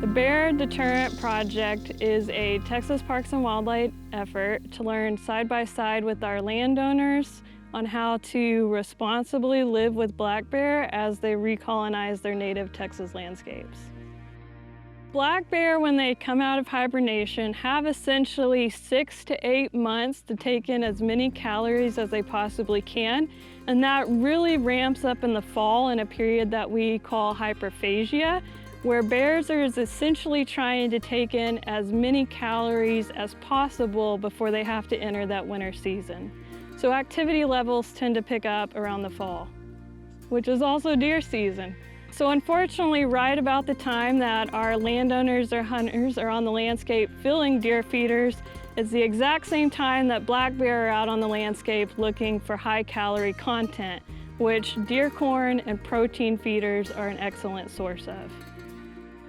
The Bear Deterrent Project is a Texas Parks and Wildlife effort to learn side by side with our landowners on how to responsibly live with black bear as they recolonize their native Texas landscapes. Black bear, when they come out of hibernation, have essentially 6 to 8 months to take in as many calories as they possibly can, and that really ramps up in the fall in a period that we call hyperphagia, where bears are essentially trying to take in as many calories as possible before they have to enter that winter season. So activity levels tend to pick up around the fall, which is also deer season. So unfortunately, right about the time that our landowners or hunters are on the landscape filling deer feeders, it's the exact same time that black bear are out on the landscape looking for high calorie content, which deer corn and protein feeders are an excellent source of.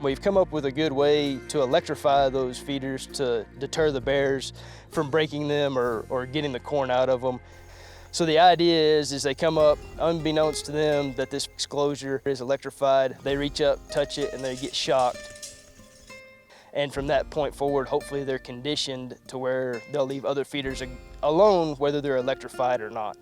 We've come up with a good way to electrify those feeders to deter the bears from breaking them or getting the corn out of them. So the idea is they come up, unbeknownst to them that this exclosure is electrified. They reach up, touch it, and they get shocked. And from that point forward, hopefully they're conditioned to where they'll leave other feeders alone, whether they're electrified or not.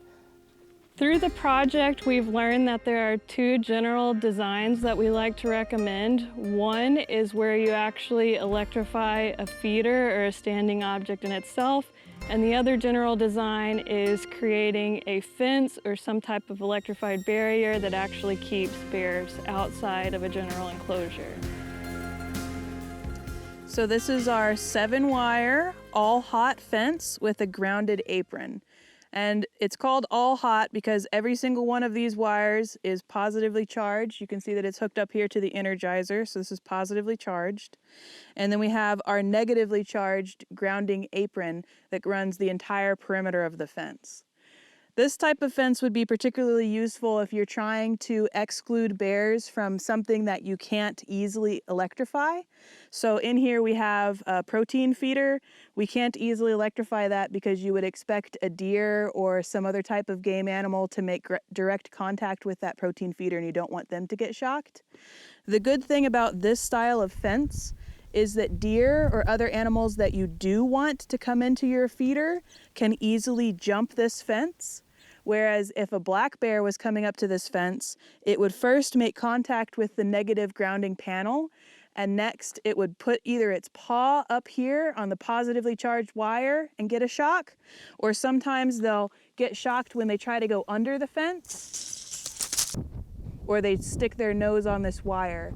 Through the project, we've learned that there are 2 general designs that we like to recommend. One is where you actually electrify a feeder or a standing object in itself, and the other general design is creating a fence or some type of electrified barrier that actually keeps bears outside of a general enclosure. So this is our 7-wire all-hot fence with a grounded apron. And it's called all hot because every single one of these wires is positively charged. You can see that it's hooked up here to the energizer, so this is positively charged. And then we have our negatively charged grounding apron that runs the entire perimeter of the fence. This type of fence would be particularly useful if you're trying to exclude bears from something that you can't easily electrify. So in here we have a protein feeder. We can't easily electrify that because you would expect a deer or some other type of game animal to make direct contact with that protein feeder, and you don't want them to get shocked. The good thing about this style of fence is that deer or other animals that you do want to come into your feeder can easily jump this fence. Whereas if a black bear was coming up to this fence, it would first make contact with the negative grounding panel, and next it would put either its paw up here on the positively charged wire and get a shock, or sometimes they'll get shocked when they try to go under the fence, or they stick their nose on this wire.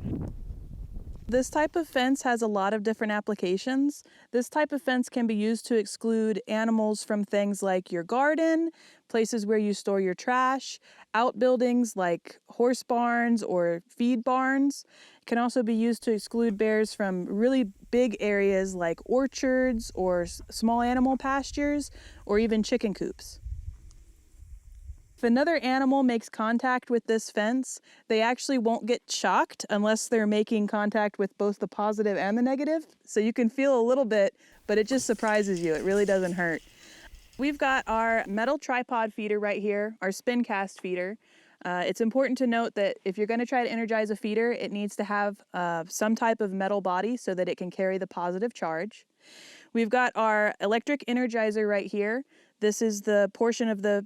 This type of fence has a lot of different applications. This type of fence can be used to exclude animals from things like your garden, places where you store your trash, outbuildings like horse barns or feed barns. It can also be used to exclude bears from really big areas like orchards or small animal pastures or even chicken coops. If another animal makes contact with this fence, they actually won't get shocked unless they're making contact with both the positive and the negative. So you can feel a little bit, but it just surprises you. It really doesn't hurt. We've got our metal tripod feeder right here, our spin cast feeder. It's important to note that if you're going to try to energize a feeder, it needs to have some type of metal body so that it can carry the positive charge. We've got our electric energizer right here. This is the portion of the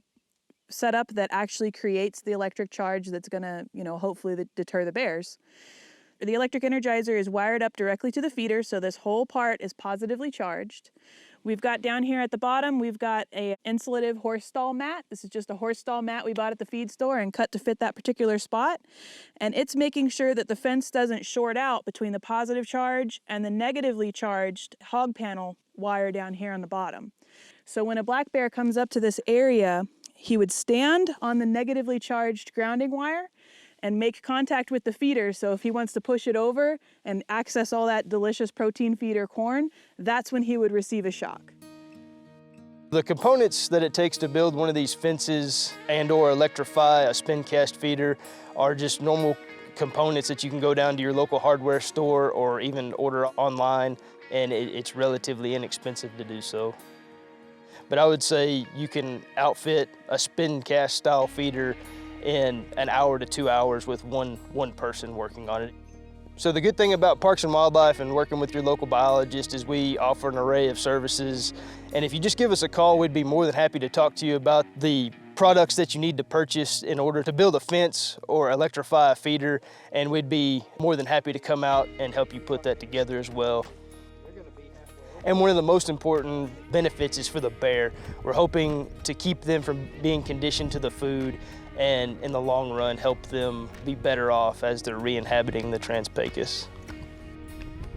setup that actually creates the electric charge that's going to, hopefully deter the bears. The electric energizer is wired up directly to the feeder, so this whole part is positively charged. We've got down here at the bottom, we've got a insulative horse stall mat. This is just a horse stall mat we bought at the feed store and cut to fit that particular spot. And it's making sure that the fence doesn't short out between the positive charge and the negatively charged hog panel wire down here on the bottom. So when a black bear comes up to this area, he would stand on the negatively charged grounding wire and make contact with the feeder. So if he wants to push it over and access all that delicious protein feeder corn, that's when he would receive a shock. The components that it takes to build one of these fences and/or electrify a spin cast feeder are just normal components that you can go down to your local hardware store or even order online, and it's relatively inexpensive to do so. But I would say you can outfit a spin cast style feeder in an hour to 2 hours with one person working on it. So the good thing about Parks and Wildlife and working with your local biologist is we offer an array of services. And if you just give us a call, we'd be more than happy to talk to you about the products that you need to purchase in order to build a fence or electrify a feeder. And we'd be more than happy to come out and help you put that together as well. And one of the most important benefits is for the bear. We're hoping to keep them from being conditioned to the food and in the long run help them be better off as they're re-inhabiting the Trans-Pecos.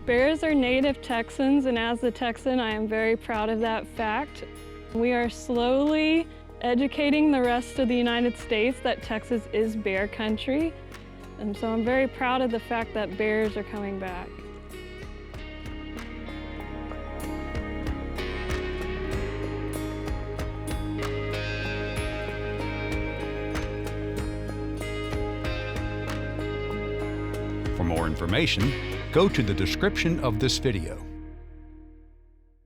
Bears are native Texans, and as a Texan, I am very proud of that fact. We are slowly educating the rest of the United States that Texas is bear country, and so I'm very proud of the fact that bears are coming back. For more information, go to the description of this video.